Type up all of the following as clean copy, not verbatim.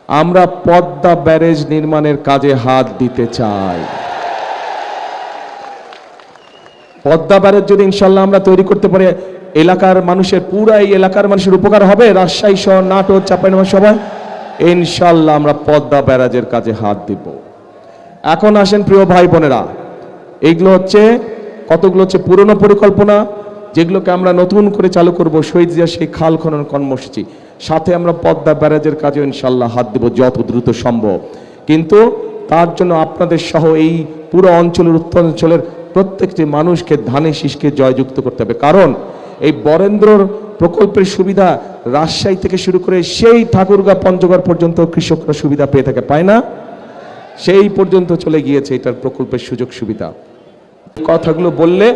আমরা পদ্মা ব্যারেজ নির্মাণের কাজে হাত দিতে চাই। পদ্মা ব্যারেজ যদি ইনশাল্লাহ আমরা তৈরি করতে পারি, এলাকার মানুষের, পুরা এই এলাকার মানুষের উপকার হবে। রাজশাহী সহ নাটোর, চাঁপাইনবাবগঞ্জ সবাই ইনশাল্লাহ আমরা পদ্মা ব্যারাজের কাজে হাত দিব। এখন আসেন প্রিয় ভাই বোনেরা, এইগুলো হচ্ছে কতগুলো হচ্ছে পুরনো পরিকল্পনা, যেগুলোকে আমরা নতুন করে চালু করব। শহীদ জিয়া সেই খাল খনন কর্মসূচি, সাথে আমরা পদ্মা ব্যারাজের কাজে ইনশাল্লাহ হাত দেব যত দ্রুত সম্ভব। কিন্তু তার জন্য আপনাদের সহ এই পুরো অঞ্চলের, উত্তরাঞ্চলের প্রত্যেকটি মানুষকে ধানের শীষকে জয়যুক্ত করতে হবে। কারণ এই বরেন্দ্রর প্রকল্পের সুবিধা রাজশাহী থেকে শুরু করে সেই ঠাকুরগাঁ পঞ্চগড় পর্যন্ত কৃষকরা সুবিধা পেয়ে থাকে, পায় না? সেই পর্যন্ত চলে গিয়েছে এটার প্রকল্পের সুযোগ সুবিধা। কথাগুলো বললে,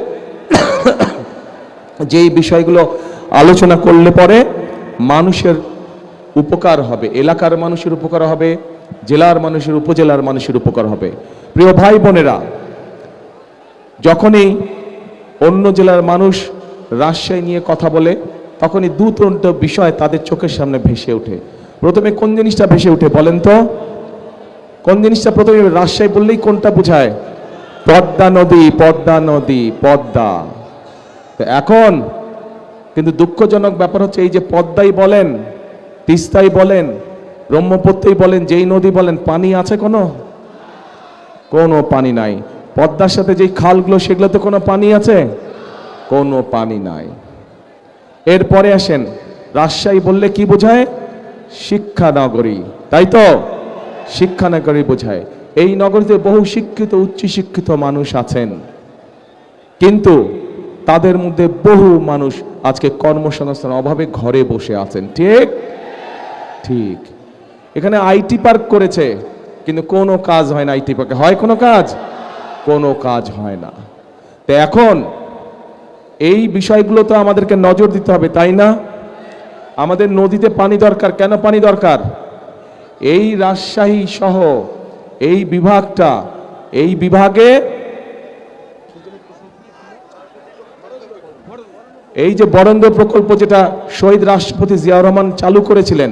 যেই বিষয়গুলো আলোচনা করলে পরে মানুষের উপকার হবে, এলাকার মানুষের উপকার হবে, জেলার মানুষের, উপজেলার মানুষের উপকার হবে। প্রিয় ভাই বোনেরা, যখনই অন্য জেলার মানুষ রাজশাহী নিয়ে কথা বলে, তখনই দুটো বিষয় তাদের চোখের সামনে ভেসে ওঠে। প্রথমে কোন জিনিসটা ভেসে ওঠে বলেন তো? কোন জিনিসটা প্রথমে? রাজশাহী বললেই কোনটা বোঝায়? পদ্মা নদী, পদ্মা নদী, পদ্মা। তো এখন কিন্তু দুঃখজনক ব্যাপার হচ্ছে, এই যে পদ্মাই বলেন, তিস্তাই বলেন, ব্রহ্মপুত্রই বলেন, যেই নদী বলেন, পানি আছে কোনো পানি নাই। পদ্মার সাথে যেই খালগুলো, সেগুলোতে কোনো পানি আছে? কোনো পানি নাই। এরপরে আসেন, রাজশাহী বললে কি বোঝায়? শিক্ষা নগরী, তাই তো? শিক্ষা নগরী বোঝায়। এই নগরীতে বহু শিক্ষিত, উচ্চ শিক্ষিত মানুষ আছেন, কিন্তু তাদের মধ্যে বহু মানুষ আজকে কর্মসংস্থান অভাবে ঘরে বসে আছেন। ঠিক ঠিক। এখানে আইটি পার্ক করেছে, কিন্তু কোনো কাজ হয় না। আইটি পার্কে হয় কোনো কাজ? কোনো কাজ হয় না। তো এখন এই বিষয়গুলো তো আমাদেরকে নজর দিতে হবে, তাই না? আমাদের নদীতে পানি দরকার। কেন পানি দরকার? এই রাজশাহী সহ এই বিভাগটা, এই বিভাগে এই যে বরেন্দ্র প্রকল্প, যেটা শহীদ রাষ্ট্রপতি জিয়াউর রহমান চালু করেছিলেন,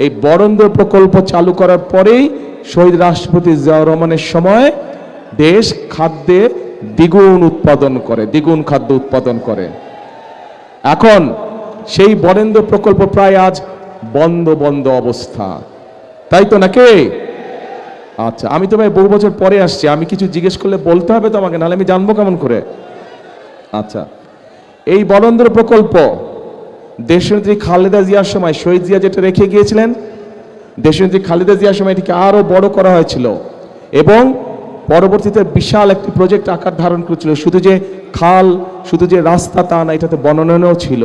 এই বরেন্দ্র প্রকল্প চালু করার পরেই শহীদ রাষ্ট্রপতি জিয়াউর রহমানের সময় দেশ খাদ্যে দ্বিগুণ উৎপাদন করে, দ্বিগুণ খাদ্য উৎপাদন করে। এখন সেই বরেন্দ্র প্রকল্প প্রায় আজ বন্ধ অবস্থা, তাই তো নাকি? আচ্ছা, আমি তো ভাই বহু বছর পরে আসছি, আমি কিছু জিজ্ঞেস করলে বলতে হবে তো আমাকে, নাহলে আমি জানবো কেমন করে? আচ্ছা, এই বরেন্দ্র প্রকল্প দেশনেত্রী খালেদা জিয়ার সময়, শহীদ জিয়া যেটা রেখে গিয়েছিলেন, দেশনেত্রী খালেদা জিয়ার সময় এটিকে আরো বড় করা হয়েছিল এবং পরবর্তীতে বিশাল একটি প্রজেক্ট আকার ধারণ করেছিল। শুধু যে খাল, শুধু যে রাস্তা তা না, এটাতে বনায়নও ছিল,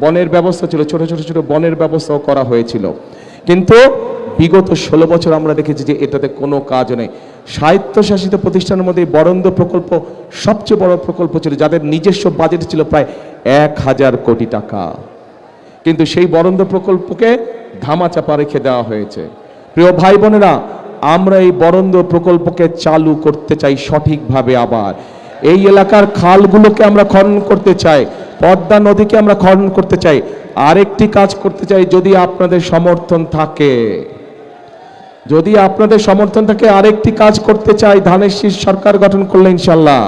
বনের ব্যবস্থা ছিল, ছোট ছোট বনের ব্যবস্থাও করা হয়েছিল। কিন্তু বিগত 16 বছর আমরা দেখেছি যে এটাতে কোনো কাজ নেই। স্বায়ত্তশাসিত প্রতিষ্ঠানের মধ্যে বরেন্দ্র প্রকল্প সবচেয়ে বড় প্রকল্প ছিল, যাদের নিজস্ব বাজেট ছিল প্রায় 1000 কোটি টাকা। কিন্তু সেই বরেন্দ্র প্রকল্পকে ধামাচাপা রেখে দেওয়া হয়েছে। প্রিয় ভাই বোনেরা, আমরা এই বরেন্দ্র প্রকল্পকে চালু করতে চাই সঠিকভাবে। আবার এই এলাকার খালগুলোকে আমরা খনন করতে চাই, পদ্মা নদীকে আমরা খনন করতে চাই। আরেকটি কাজ করতে চাই, যদি আপনাদের সমর্থন থাকে, যদি আপনাদের সমর্থন থাকে, আরেকটি কাজ করতে চাই। ধানের শীষ সরকার গঠন করলে ইনশাল্লাহ